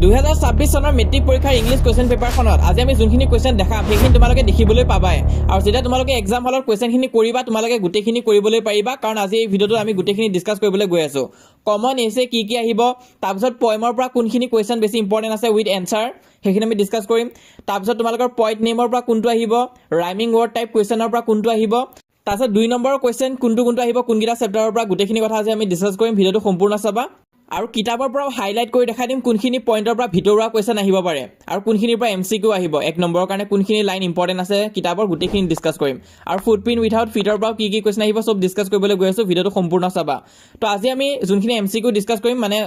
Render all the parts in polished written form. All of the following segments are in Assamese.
2026 চনৰ মেট্ৰিক পৰীক্ষাৰ ইংলিছ কুৱেশ্যন পেপাৰখনত আজি আমি যোনখিনি কুৱেশ্যন দেখাম সেইখিনি তোমালোকে দেখিবলৈ পাবাই আৰু যেতিয়া তোমালোকে এক্সাম হলৰ কুৱেশ্যনখিনি কৰিবা তোমালোকে গোটেইখিনি কৰিবলৈ পাৰিবা কাৰণ আজি এই ভিডিঅ'টো আমি গোটেইখিনি ডিসকাস কৰিবলৈ গৈ আছো কমন এছে কি আহিব তাৰপিছত পয়েমৰ পৰা কোনখিনি কুৱেশ্যন বেছি ইম্পৰ্টেন্ট আছে উইথ এনসাৰ সেইখিনি আমি ডিসকাস কৰিম তাৰপিছত তোমালোকৰ পয়েন্ট নেমৰ পৰা কোনটো আহিব ৰাইমিং ৱৰ্ড টাইপ কুৱেশ্যনৰ পৰা কোনটো আহিব তাৰপিছত 2 নম্বৰৰ কুৱেশ্যন কোনটো আহিব কোনকিটা চেপ্টাৰৰ পৰা গোটেইখিনি কথা আজি আমি ডিসকাস কৰিম ভিডিঅ'টো সম্পূৰ্ণ চাবা আৰু কিতাপৰ পৰা হাইলাইট কৰি দেখাই দিম কোনখিনি পইণ্টৰ পৰা ভিতৰুৱা কুৱেশ্যন আহিব পাৰে আৰু কোনখিনিৰ পৰা এমসিকিউ আহিব এক নম্বৰৰ কাৰণে কোনখিনি লাইন ইম্পৰ্টেন্ট আছে কিতাপৰ গোটেইখিনি ডিসকাস কৰিম আৰু ফুটপ্ৰিন্ট উইথাউট ফিটৰ পৰা কি কুৱেশ্যন আহিব সব ডিসকাস কৰিবলৈ গৈ আছো ভিডিঅ'টো সম্পূৰ্ণ চাবা তো আজি আমি যোনখিনি এমসিকিউ ডিসকাস কৰিম মানে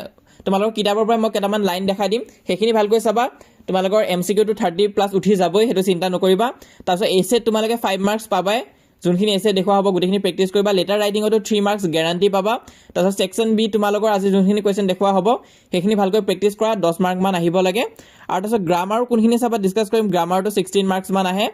তোমালোকৰ কিতাপৰ পৰা মই কেইটামান লাইন দেখাই দিম সেইখিনি ভালকৈ চাবা তোমালোকৰ এমসিকিউটো 30+ উঠি যাবই হেতু চিন্তা নকৰিবা তাৰপিছত এছেট তোমালোকে 5 মাৰ্কস পাবাই যোনখিনি এছে দেখুৱা হ'ব গোটেইখিনি প্ৰেক্টিছ কৰিবা লেটাৰ ৰাইটিংতো 3 মাৰ্কস গ্যাৰান্টি পাবা তাৰপিছত সেকশন বি তোমালোকৰ আজি যোনখিনি কুৱেশ্যন দেখুৱা হ'ব সেইখিনি ভালকৈ প্ৰেক্টিছ কৰা 10 মাৰ্ক মান আহিব লাগে আৰু তাৰপিছত গ্ৰামাৰ কোনখিনি চাবা ডিসকাস কৰিম গ্ৰামাৰটো 16 মাৰ্কস মান আহে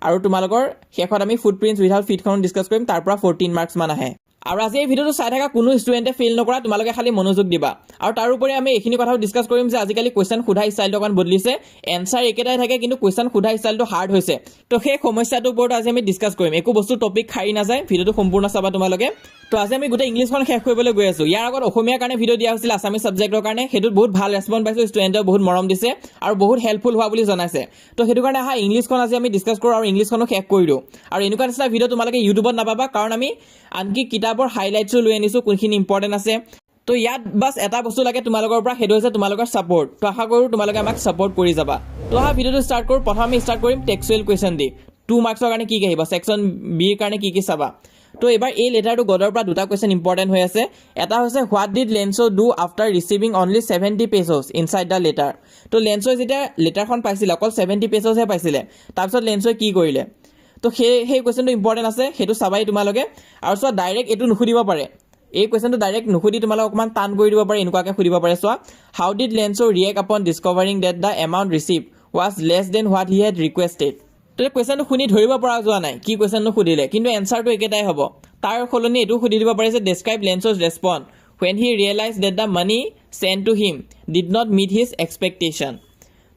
আৰু তোমালোকৰ শেষত আমি ফুটপ্ৰিন্টস উইথাউট ফিটখন ডিসকাস কৰিম তাৰ পৰা 14 মাৰ্কস মান আহে আৰু আজি এই ভিডিঅ'টো চাই থকা কোনো ষ্টুডেন্টে ফেইল নকৰা তোমালোকে খালি মনোযোগ দিবা আৰু তাৰ উপৰি আমি এইখিনি কথাও ডিসকাস কৰিম যে আজিকালি কুৱেশ্যন খুধা ষ্টাইলটো অকন বদলিছে এনসাৰ একেটাই থাকে কিন্তু কুৱেশ্যন খুধা ষ্টাইলটো হাৰ্ড হৈছে তো সেই সমস্যাটোৰ ওপৰত আজি আমি ডিসকাস কৰিম একো বস্তু টপিক খাই নাযায় ভিডিঅ'টো সম্পূৰ্ণ চাবা তোমালোকে তো আজি আমি গোটেই ইংলিশখন শেষ কৰিবলৈ গৈ আছো ইয়াৰ আগত অসমীয়াৰ কাৰণে ভিডিঅ' দিয়া হৈছিল আসামিজ সাবজেক্টৰ কাৰণে হেতুত বহুত ভাল ৰেসপন্স পাইছো ষ্টুডেন্টে বহুত মৰম দিছে আৰু বহুত হেল্পফুল হোৱা বুলি জনাইছে তো হেতু কাৰণে আহা ইংলিশখন আজি আমি ডিসকাস কৰো আৰু ইংলিশখনো শেষ কৰি দিও আৰু এনেকুৱা নিচিনা ভিডিঅ' তোমালোকে ইউটিউবত নাপাবা কাৰণ আমি আনকি কিতাপৰ হাইলাইটছো লৈ আনিছো কোনখিনি ইম্পৰ্টেন্ট আছে তো ইয়াত বাস এটা বস্তু লাগে তোমালোকৰ পৰা হেতু হৈছে তোমালোকৰ সাপোৰ্ট তো আশা কৰো তোমালোকে আমাক সাপোৰ্ট কৰি যাবা তো আহা ভিডিঅ'টো ষ্টাৰ্ট কৰো প্ৰথমে আমি ষ্টাৰ্ট কৰিম টেক্সচুৱেল কুৱেশ্যন দি 2 মাৰ্কছৰ কাৰণে কি আহিব সেকশন বি ৰ কাৰণে কি চাবা তো এবাৰ এই লেটাৰটো গডৰ পৰা দুটা কুৱেশ্যন ইম্পৰ্টেন্ট হৈ আছে এটা হৈছে what did Lencho do after receiving only 70 pages inside the letter তো লেন্সো যেতিয়া লেটাৰখন পাইছিল অকল 70 পেজেছ হে পাইছিলে তাৰপিছত লেন্সো কি কৰিলে তো সেই কুৱেশ্যনটো ইম্পৰ্টেন্ট আছে হেতু চাবাই তোমালোকে আৰু সো ডাইৰেক্ট এটো নুখুদিব পাৰে এই কুৱেশ্যনটো ডাইৰেক্ট নুখুদি তোমালোক অকমান টান কৰি দিব পাৰে এনেকুৱাকে খুদিব পাৰে so how did Lencho react upon discovering that the amount receive was less than what he had requested তো কুৱেশ্যনটো শুনি ধৰিব পৰা যোৱা নাই কি কুৱেশ্যনটো খুদিলে কিন্তু এনসাৰটো একেটাই হ'ব তাৰ খলনি এটো খুদি দিব পাৰে যে ডেসক্ৰাইব লেন্সো's response when he realized that the money sent to him did not meet his expectation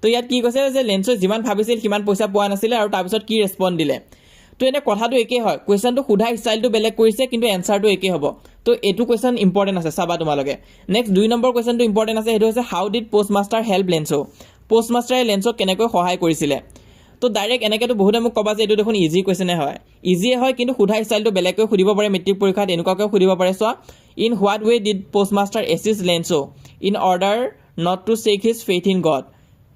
তো ইয়াত কি কৈছে যে লেন্সো যিমান ভাবিছিল কিমান পইচা পোৱা নাছিল আৰু তাৰ পিছত কি ৰেসপন্স দিলে তো এনে কথাটো একে হয় কুৱেশ্যনটো খুধা ষ্টাইলটো বেলেগ কৰিছে কিন্তু এনসাৰটো একে হ'ব তো এটো কুৱেশ্যন ইম্পৰ্টেন্ট আছে চাবা তোমালোকে নেক্সট 2 নম্বৰ কুৱেশ্যনটো ইম্পৰ্টেন্ট আছে হেতু হৈছে হাউ ডিড পোষ্টমাষ্টাৰ হেল্প লেন্সো পোষ্টমাষ্টাৰে লেন্সক কেনেকৈ সহায় কৰিছিলে তো ডাইৰেক্ট এনেকেতো বহুতে মোক কবা যে এটো দেখোন ইজি কুৱেশ্যনে হয় ইজি হয় কিন্তু খুধা ষ্টাইলটো বেলেগকৈ খুদিব পাৰে মেট্ৰিক পৰীক্ষাত এনেকুৱাকৈ খুদিব পাৰে so in what way did postmaster assist Lencho in order not to shake his faith in God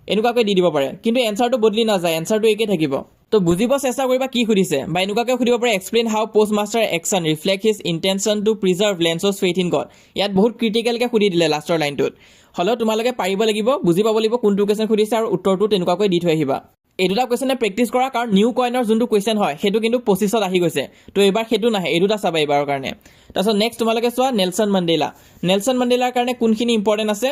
এনেকুৱাকৈ দি দিব পাৰে কিন্তু এনসাৰটো বদলি না যায় এনসাৰটো একে থাকিব তো বুজিব চেষ্টা কৰিবা কি খুদিছে বা এনেকুৱাকৈ খুদিব পাৰে explain how postmaster action reflect his intention to preserve Lencho's faith in God ইয়াত বহুত ক্ৰিটিকেলকৈ খুদি দিলে লাষ্টৰ লাইনটোত হলো তোমালোকে পাৰিব লাগিব বুজি পাব লাগিব কোনটো কুৱেশ্যন খুদিছে আৰু উত্তৰটো তেনেকুৱাকৈ দি থৈ আহিবা এই দুটা কুৱেশ্যনে প্ৰেক্টিছ কৰা কাৰণ নিউ কয়েনৰ যোনটো কুৱেশ্যন হয় হেতু কিন্তু 25ত আহি গৈছে তো এবাৰ হেতু নাহে এই দুটা চাবা এবাৰৰ কাৰণে তাৰপিছত নেক্সট তোমালোকে চোৱা নেলসন মণ্ডেলাৰ কাৰণে কোনখিনি ইম্পৰ্টেন্ট আছে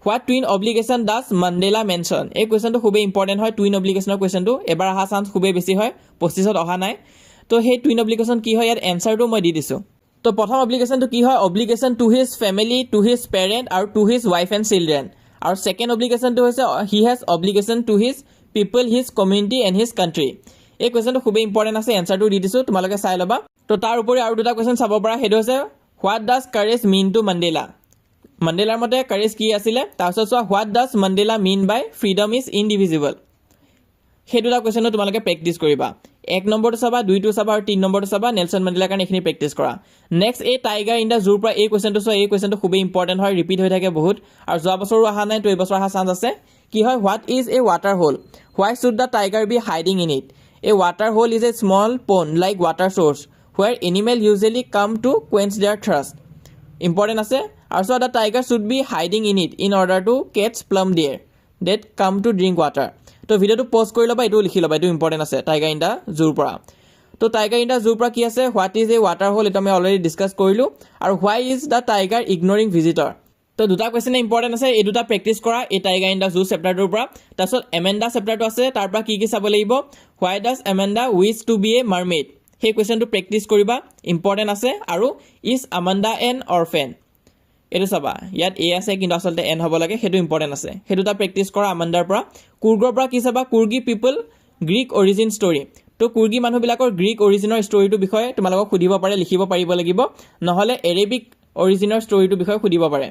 What twin obligation does Mandela mention? এই কুৱেশ্যনটো খুবে ইম্পৰ্টেন্ট হয় টুইন অব্লিগেশনৰ কুৱেশ্যনটো এবাৰ আহা চান্স খুবে বেছি হয় 25ত অহা নাই তো সেই টুইন অব্লিগেশন কি হয় ইয়াৰ এনসাৰটো মই দি দিছো তো প্ৰথম অব্লিগেশনটো কি হয় obligation to his family to his parent আৰু to his wife and children আৰু সেকেন্ড অব্লিগেশনটো হৈছে he has obligation to his people his community and his country এই কুৱেশ্যনটো খুবে ইম্পৰ্টেন্ট আছে এনসাৰটো দি দিছো তোমালোকে চাই লবা তো তাৰ উপৰি আৰু দুটা কুৱেশ্যন চাব পৰা হেতু হৈছে what does courage mean to Mandela মাণ্ডেলাৰ মতে কাৰেজ কি আছিল তাৰপিছত চোৱা what does Mandela mean by freedom is indivisible সেই দুটা কুৱেশ্যনটো তোমালোকে প্ৰেক্টিছ কৰিবা 1 নম্বৰটো চাবা 2টো চাবা আৰু 3 নম্বৰটো চাবা নেলসন মাণ্ডেলাৰ কাৰণে এখিনি প্ৰেক্টিছ কৰা নেক্সট এই টাইগাৰ ইন দা জুৰ পৰা এই কুৱেশ্যনটো চোৱা এই কুৱেশ্যনটো খুব ইম্পৰ্টেন্ট হয় ৰিপিট হৈ থাকে বহুত আৰু যোৱা বছৰো অহা নাই তো এই বছৰ অহা চান্স আছে কি হয় what is a water hole why should the tiger be hiding in it a water hole is a small pond like water source where animal usually come to quench their thirst important আছে আৰু so the tiger should be hiding in it in order to catch plum deer that come to drink water তো ভিডিওটো পজ কৰি লবা এটো লিখি লবা এটো ইম্পৰ্টেন্ট আছে টাইগাৰ ইন দা জুৰ পৰা তো টাইগাৰ ইন দা জুৰ পৰা কি আছে what is a water hole এটা আমি অলৰেডি ডিসকাস কৰিলো আৰু why is the tiger ignoring visitor তো দুটা কুৱেশ্যন ইম্পৰ্টেন্ট আছে এই দুটা প্ৰেক্টিছ কৰা এই টাইগাৰ ইন দা জু চেপ্টাৰটোৰ পৰা তাৰপিছত এমেন্ডা চেপ্টাৰটো আছে তাৰ পৰা কি চাব লাগিব why does Amanda wish to be a mermaid সেই কুৱেশ্যনটো প্ৰেক্টিছ কৰিবা ইম্পৰ্টেন্ট আছে আৰু is Amanda an orphan এইটো চাবা ইয়াত এ আছে কিন্তু আচলতে এন হ'ব লাগে সেইটো ইম্পৰ্টেণ্ট আছে সেইটো এটা প্ৰেক্টিছ কৰা আমাণ্ডাৰ পৰা কুৰ্গৰ পৰা কি চাবা কুৰ্গী পিপল গ্ৰীক অৰিজিন ষ্টৰী তো কুৰ্গী মানুহবিলাকৰ গ্ৰীক অৰিজিনৰ ষ্টৰীটোৰ বিষয়ে তোমালোকক সুধিব পাৰে লিখিব পাৰিব লাগিব নহ'লে এৰেবিক অৰিজিনৰ ষ্টৰীটোৰ বিষয়ে সুধিব পাৰে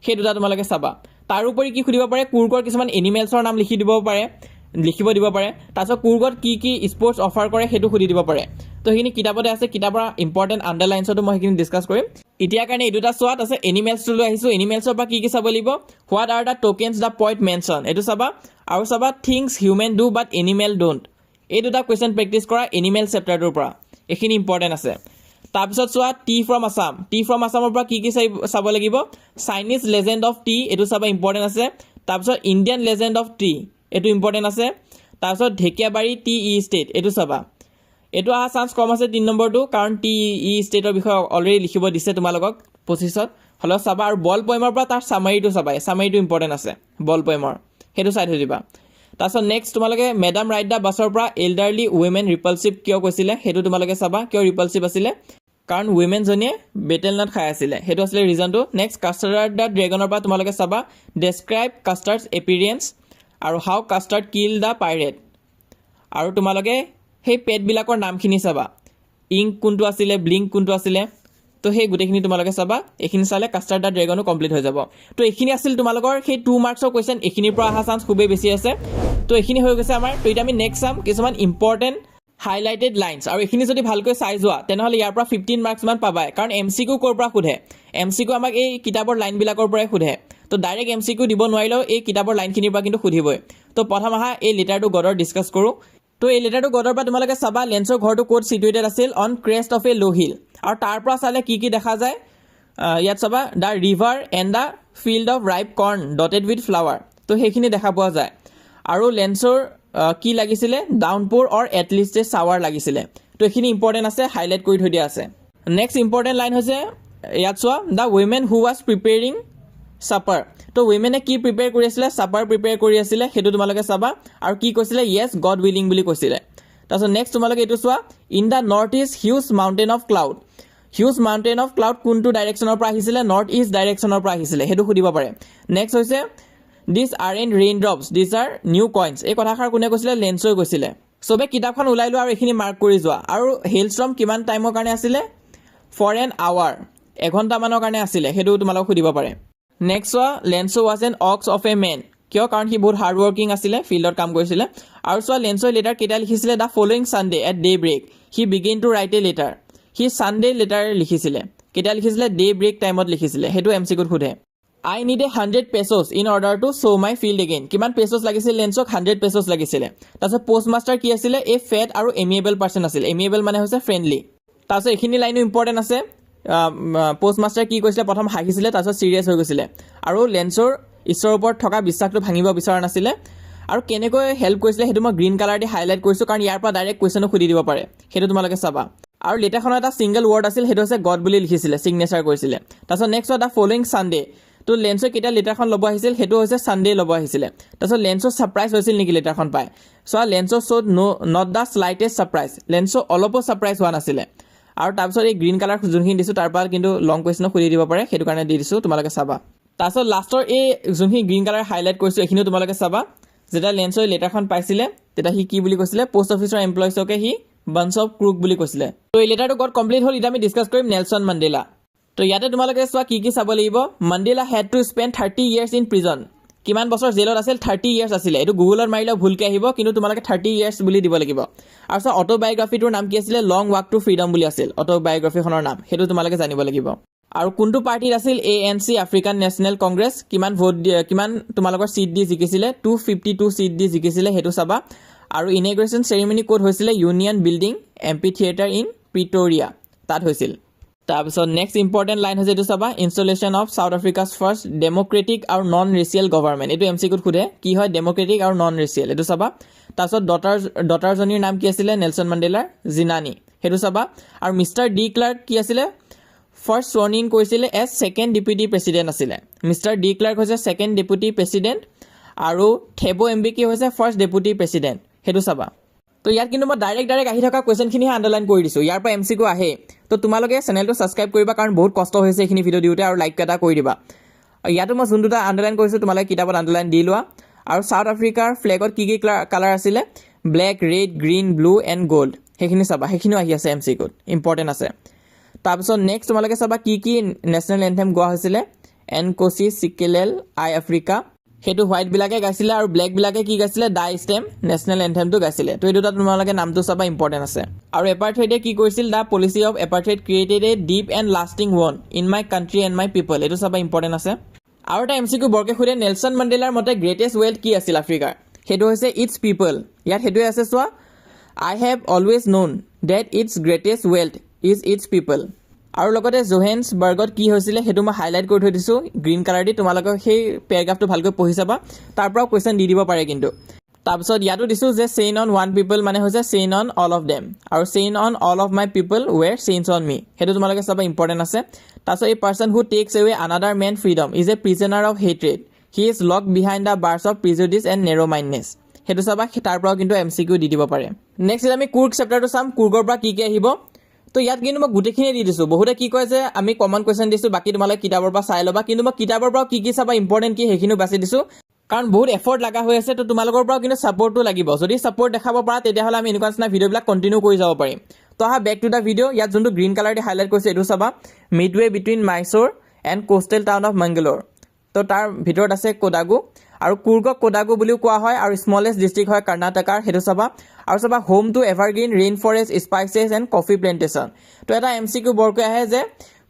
সেই দুটা তোমালোকে চাবা তাৰোপৰি কি সুধিব পাৰে কুৰ্গৰ কিছুমান এনিমেলছৰ নাম লিখিব দিব পাৰে তাৰপিছত কুৰ্গত কি কি স্পৰ্টছ অফাৰ কৰে সেইটো সুধি দিব পাৰে তো সেইখিনি কিতাপতে আছে কিতাপৰ ইম্পৰ্টেণ্ট আণ্ডাৰলাইনছতো মই সেইখিনি ডিছকাছ কৰিম এতিয়া কাৰণে এই দুটা চোৱাত আছে এনিমেলছটো লৈ আহিছোঁ এনিমেলছৰ পৰা কি চাব লাগিব what are the tokens the point mention এইটো চাবা আৰু চাবা things human do but animal don't এই দুটা কুৱেশ্যন প্ৰেক্টিছ কৰা এনিমেল চেপ্টাৰটোৰ পৰা এইখিনি ইম্পৰ্টেণ্ট আছে তাৰপিছত চোৱা টি ফ্ৰম আছামৰ পৰা কি চাব লাগিব চাইনিজ লেজেণ্ড অফ টি এইটো চাবা ইম্পৰ্টেণ্ট আছে তাৰপিছত ইণ্ডিয়ান লেজেণ্ড অফ টি এইটো ইম্পৰ্টেণ্ট আছে তাৰপিছত ঢেকীয়াবাৰী টি ই ষ্টেট এইটো চাবা এইটো অহা চান্স কম আছে 3 নম্বৰটো কাৰণ টি ই ষ্টেটৰ বিষয়ে অলৰেডি লিখিব দিছে তোমালোকক 25ত হ'লেও চাবা আৰু বল পয়েমৰ পৰা তাৰ চামাৰীটো চাবা চামাৰীটো ইম্পৰ্টেণ্ট আছে বল পয়েমৰ সেইটো চাই থৈ দিবা তাৰপিছত নেক্সট তোমালোকে মেডাম ৰাইট দা বাছৰ পৰা এল্ডাৰলি উইমেন ৰিপালচিভ কিয় কৈছিলে সেইটো তোমালোকে চাবা কিয় ৰিপালচিভ আছিলে কাৰণ উইমেনজনীয়ে বেটেল নাট খাই আছিলে সেইটো আছিলে ৰিজনটো নেক্সট কাষ্টাৰ্ড দা ড্ৰেগনৰ পৰা তোমালোকে চাবা ডেছক্ৰাইব কাষ্টাৰ্ডছ এপিৰিয়েঞ্চ আৰু হাউ কাষ্টাৰ্ড কিল দা পাইৰেট আৰু তোমালোকে সেই পেটবিলাকৰ নামখিনি চাবা ইংক কোনটো আছিলে ব্লিংক কোনটো আছিলে তো সেই গোটেইখিনি তোমালোকে চাবা এইখিনি চালে কাষ্টাৰ্ড দা ড্ৰেগনো কমপ্লিট হৈ যাব তো এইখিনি আছিল তোমালোকৰ সেই 2 মাৰ্কছৰ কুৱেশ্যন এইখিনিৰ পৰা অহা চান্স খুবেই বেছি আছে তো এইখিনি হৈ গৈছে আমাৰ তো এতিয়া আমি নেক্সট চাম কিছুমান ইম্পৰ্টেণ্ট হাইলাইটেড লাইনছ আৰু এইখিনি যদি ভালকৈ চাই যোৱা তেনেহ'লে ইয়াৰ পৰা 15 মাৰ্কছ মান পাবাই কাৰণ MCQ ক'ৰ পৰা সোধে MCQ আমাক এই কিতাপৰ লাইনবিলাকৰ পৰাই সোধে তো ডাইৰেক্ট MCQ দিব নোৱাৰিলেও এই কিতাপৰ লাইনখিনিৰ পৰা কিন্তু সুধিবই তো প্ৰথম আহা এই লেটাৰটো গডৰ ডিছকাছ কৰোঁ তো এই লেটাৰটো গডৰ পৰা তোমালোকে চাবা লেন্সৰ ঘৰটো ক'ত চিটুৱেটেড আছিল অন ক্ৰেষ্ট অফ এ ল' হিল আৰু তাৰ পৰা চালে কি দেখা যায় ইয়াত চাবা the river and the field of ripe corn dotted with flower তো সেইখিনি দেখা পোৱা যায় আৰু লেন্সৰ কি লাগিছিলে ডাউনপ'ৰ অৰ এটলিষ্ট এ ছাৱাৰ লাগিছিলে তো এইখিনি ইম্পৰ্টেণ্ট আছে হাইলাইট কৰি থৈ দিয়া আছে নেক্সট ইম্পৰ্টেণ্ট লাইন হৈছে ইয়াত চোৱা the women who was preparing supper তো উইমেনে কি প্ৰিপেয়াৰ কৰি আছিলে ছাপাৰ প্ৰিপেয়াৰ কৰি আছিলে সেইটো তোমালোকে চাবা আৰু কি কৈছিলে য়েছ গড উইলিং বুলি কৈছিলে তাৰপিছত নেক্সট তোমালোকে এইটো চোৱা in the north east huge mountain of cloud কোনটো ডাইৰেকশ্যনৰ পৰা আহিছিলে নৰ্থ ইষ্ট ডাইৰেকশ্যনৰ পৰা আহিছিলে সেইটো সুধিব পাৰে নেক্সট হৈছে this are and raindrops this are new coins এই কথাষাৰ কোনে কৈছিলে লেন্সই কৈছিলে চবে কিতাপখন ওলাই লোৱা আৰু এইখিনি মাৰ্ক কৰি যোৱা আৰু হেইলষ্ট্ৰম কিমান টাইমৰ কাৰণে আছিলে ফৰ এন আৱাৰ এঘণ্টামানৰ কাৰণে আছিলে সেইটো তোমালোকক সুধিব পাৰে নেক্সট চোৱা Lencho was an ox of a man কিয় কাৰণ সি বহুত হাৰ্ড ৱৰ্কিং আছিলে ফিল্ডত কাম কৰিছিলে আৰু চোৱা লেন্সৰ লেটাৰ কেইটা লিখিছিলে the following Sunday at daybreak he begin to write a letter সি ছানডে লেটাৰ লিখিছিলে কেতিয়া লিখিছিলে ডে ব্ৰেক টাইমত লিখিছিলে সেইটো MCQত সোধে I need a 100 pesos in order to show' my field again কিমান পেছ'ছ লাগিছিল লেন্সক 100 pesos লাগিছিলে তাৰপিছত পষ্ট মাষ্টাৰ কি আছিলে এ ফেট আৰু এমিয়েবল পাৰ্চন আছিলে এমিয়েবল মানে হৈছে ফ্ৰেণ্ডলি তাৰপিছত এইখিনি লাইনো ইম্পৰ্টেণ্ট আছে পষ্ট মাষ্টাৰ কি কৈছিলে প্ৰথম হাঁহিছিলে তাৰপিছত চিৰিয়াছ হৈ গৈছিলে আৰু লেন্সৰ ঈশ্বৰৰ ওপৰত থকা বিশ্বাসটো ভাঙিব বিচৰা নাছিলে আৰু কেনেকৈ হেল্প কৰিছিলে সেইটো মই গ্ৰীণ কালাৰ দি হাইলাইট কৰিছোঁ কাৰণ ইয়াৰ পৰা ডাইৰেক্ট কুৱেশ্যনো সুধি দিব পাৰে সেইটো তোমালোকে চাবা আৰু লেটাৰখনৰ এটা ছিংগল ৱৰ্ড আছিল সেইটো হৈছে গড বুলি লিখিছিলে ছিগনেচাৰ কৰিছিলে তাৰপিছত নেক্সট দ্য ফলোয়িং ছানডে তো লেন্সৰ কেতিয়া লেটাৰখন ল'ব আহিছিল সেইটো হৈছে ছানডে ল'ব আহিছিলে তাৰপিছত লেন্সৰ ছাৰপ্ৰাইজ হৈছিল নেকি লেটাৰখন পাই চোৱা লেন্সৰ শ্ব'ড নট দ্য শ্লাইটেষ্ট ছাৰপ্ৰাইজ লেন্সৰ অলপো ছাৰপ্ৰাইজ হোৱা নাছিলে আৰু তাৰপিছত এই গ্ৰীণ কালাৰ যোনখিনি দিছোঁ তাৰ পৰা কিন্তু লং কুৱেশ্যনো সুধি দিব পাৰে সেইটো কাৰণে দি দিছোঁ তোমালোকে চাবা তাৰপিছত লাষ্টৰ এই যোনখিনি গ্ৰীণ কালাৰ হাইলাইট কৰিছোঁ এইখিনিও তোমালোকে চাবা যেতিয়া লেন্সৰ লেটাৰখন পাইছিলে তেতিয়া সি কি বুলি কৈছিলে পোষ্ট অফিচৰ এমপ্লয়িজকে সি বাঞ্চ অফ ক্ৰুক বুলি কৈছিলে তো এই লেটাৰটো গড কমপ্লিট হ'ল এতিয়া আমি ডিছকাছ কৰিম নেলছন মাণ্ডেলা তো ইয়াতে তোমালোকে চোৱা কি চাব লাগিব Mandela head to spend 30 years in prison কিমান বছৰ জেলত আছিল 30 years আছিলে এইটো গুগলত মাৰিলেও ভুলকৈ আহিব কিন্তু তোমালোকে 30 years বুলি দিব লাগিব আৰু চোৱা অটোবায়োগ্ৰাফিটোৰ নাম কি আছিলে লং ৱাক টু ফ্ৰীডম বুলি আছিল অটোবায়োগ্ৰাফিখনৰ নাম সেইটো তোমালোকে জানিব লাগিব আৰু কোনটো পাৰ্টিত আছিল ANC আফ্ৰিকান নেশ্যনেল কংগ্ৰেছ কিমান ভোট কিমান তোমালোকৰ চিট দি জিকিছিলে 252 চিট দি জিকিছিলে সেইটো চাবা আৰু ইনগ্ৰেশ্যন চেৰিমনি ক'ত হৈছিলে Union Building amphitheatre in Pretoria তাত হৈছিল তাৰপিছত নেক্সট ইম্পৰ্টেণ্ট লাইন হৈছে এইটো চাবা installation of South Africa's first democratic আৰু নন ৰেচিয়েল গভৰ্ণমেণ্ট এইটো MCQত সোধে কি হয় ডেম'ক্ৰেটিক আৰু নন ৰেচিয়েল এইটো চাবা তাৰপিছত ডটাৰজনীৰ নাম কি আছিলে নেলছন মাণ্ডেলাৰ জিনানী সেইটো চাবা আৰু মিষ্টাৰ ডি ক্লাৰ্ক কি আছিলে ফাৰ্ষ্ট স্বৰ্ণ ইন কৰিছিলে এজ ছেকেণ্ড ডেপুটি প্ৰেছিডেণ্ট আছিলে মিষ্টাৰ ডি ক্লাৰ্ক হৈছে ছেকেণ্ড ডেপুটি প্ৰেছিডেণ্ট আৰু থেবো এমবিকি হৈছে ফাৰ্ষ্ট ডেপুটি প্ৰেছিডেণ্ট সেইটো চাবা তো ইয়াত কিন্তু মই ডাইৰেক্ট আহি থকা কুৱেশ্যনখিনিহে আণ্ডাৰলাইন কৰি দিছোঁ ইয়াৰ পৰা MCQ আহে তো তোমালোকে চেনেলটো ছাবস্ক্ৰাইব কৰিবা কাৰণ বহুত কষ্ট হৈছে এইখিনি ভিডিঅ' দিওঁতে আৰু লাইক এটা কৰি দিবা ইয়াতো মই যোন দুটা আণ্ডাৰলাইন কৰিছোঁ তোমালোকে কিতাপত আণ্ডাৰলাইন দি লোৱা আৰু সাউথ আফ্ৰিকাৰ ফ্লেগত কি কালাৰ আছিলে black red green blue and gold সেইখিনি চাবা সেইখিনিও আহি আছে MCQত ইম্পৰ্টেণ্ট আছে তাৰপিছত নেক্সট তোমালোকে চাবা কি নেশ্যনেল এন্থেম গোৱা হৈছিলে এনকোচি চিকেলেল আই আফ্ৰিকা সেইটো হোৱাইট বিলাকে গাইছিলে আৰু ব্লেক বিলাকে কি গাইছিলে ডাই ষ্টেম নেশ্যনেল এন্থেমটো গাইছিলে তো এই দুটা তোমালোকে নামটো চাবা ইম্পৰ্টেণ্ট আছে আৰু এপাৰ্থাইডে কি কৰিছিল the policy of apartheid created a deep and lasting ওৱান in my country and my people এইটো চাবা ইম্পৰ্টেণ্ট আছে আৰু এটা MCQ বৰকে সুধে নেলছন মেণ্ডেলাৰ মতে গ্ৰেটেষ্ট ৱেল্থ কি আছিল আফ্ৰিকাৰ সেইটো হৈছে ইটছ পিপল ইয়াত সেইটোৱে আছে চোৱা I have always known that its greatest wealth is its people আৰু লগতে জোহেন্সবাৰ্গত কি হৈছিলে সেইটো মই হাইলাইট কৰি থৈ দিছোঁ গ্ৰীণ কালাৰ দি তোমালোকে সেই পেৰাগ্ৰাফটো ভালকৈ পঢ়ি চাবা তাৰ পৰাও কুৱেশ্যন দি দিব পাৰে কিন্তু তাৰপিছত ইয়াতো দিছোঁ যে চেইন অন ওৱান পিপল মানে হৈছে chain on all of them আৰু chain on all of my people were chains on me সেইটো তোমালোকে চাবা ইম্পৰ্টেণ্ট আছে তাৰপিছত এই person who takes away another man freedom is a prisoner of hatred he is locked behind the bars of prejudice and narrow' mindedness সেইটো চাবা তাৰ পৰাও কিন্তু MCQ দি দিব পাৰে নেক্সট আমি কুৰ্গ চেপ্টাৰটো চাম কুৰ্গৰ পৰা কি আহিব তো ইয়াত কিন্তু মই গোটেইখিনি দি দিছোঁ বহুতে কি কয় যে আমি কমন কুৱেশ্যন দিছোঁ বাকী তোমালোকে কিতাপৰ পৰা চাই ল'বা কিন্তু মই কিতাপৰ পৰাও কি চাবা ইম্পৰ্টেণ্ট কি সেইখিনিও বাছি দিছোঁ কাৰণ বহুত এফৰ্ট লগা হৈ আছে তো তোমালোকৰ পৰাও কিন্তু ছাপৰ্টটো লাগিব যদি ছাপৰ্ট দেখাব পাৰা তেতিয়াহ'লে আমি এনেকুৱা নিচিনা ভিডিঅ'বিলাক কণ্টিনিউ কৰি যাব পাৰিম তো আহা বেক টু দ্য ভিডিঅ' ইয়াত যোনটো গ্ৰীণ কালাৰ দি হাইলাইট কৰিছে এইটো চাবা midway between Mysore and coastal town of Mangalore তো তাৰ ভিতৰত আছে কোডাগু আৰু কুৰ্গক কোডাগু বুলিও কোৱা হয় আৰু স্মলেষ্ট ডিষ্ট্ৰিক্ট হয় কৰ্ণাটকাৰ সেইটো চাবা আৰু চাবা home to evergreen rain forest spices and coffee plantation তো এটা MCQ বৰকৈ আহে যে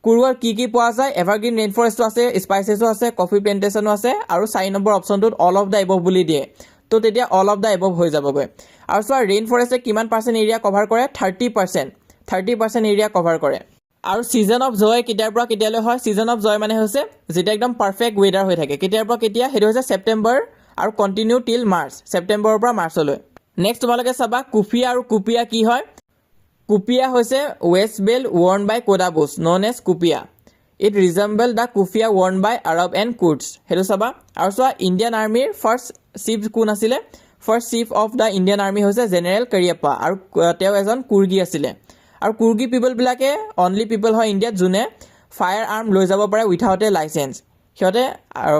কুৰ্গৰ কি পোৱা যায় এভাৰগ্ৰীণ ৰেইন ফৰেষ্টো আছে স্পাইচেছো আছে কফি প্লেণ্টেশ্যনো আছে আৰু 4 নম্বৰ অপশ্যনটোত অল অফ দ্য এবভ বুলি দিয়ে তো তেতিয়া অল অফ দ্য এবভ হৈ যাবগৈ আৰু চোৱা ৰেইন ফৰেষ্টে কিমান পাৰ্চেণ্ট এৰিয়া কভাৰ কৰে 30% এৰিয়া কভাৰ কৰে আৰু ছিজন অফ জয় কেতিয়াৰ পৰা কেতিয়ালৈ হয় ছিজন অফ জয় মানে হৈছে যেতিয়া একদম পাৰফেক্ট ৱেডাৰ হৈ থাকে কেতিয়াৰ পৰা কেতিয়া সেইটো হৈছে ছেপ্টেম্বৰ আৰু কণ্টিনিউ টিল মাৰ্চ ছেপ্টেম্বৰৰ পৰা মাৰ্চলৈ নেক্সট তোমালোকে চাবা কুফিয়া আৰু কুপিয়া কি হয় কুপিয়া হৈছে waist belt worn by Kodavus known as kuppia it resemble the kuffia worn by Arab and Kurds সেইটো চাবা আৰু চোৱা ইণ্ডিয়ান আৰ্মিৰ ফাৰ্ষ্ট চিফ কোন আছিলে first chief of the Indian army হৈছে জেনেৰেল কৰিয়াপ্পা আৰু তেওঁ এজন কুৰ্গী আছিলে আৰু কুৰ্গী পিপলবিলাকে অনলি পিপল হয় ইণ্ডিয়াত যোনে ফায়াৰ আৰ্ম লৈ যাব পাৰে উইথাউট এ লাইচেঞ্চ সিহঁতে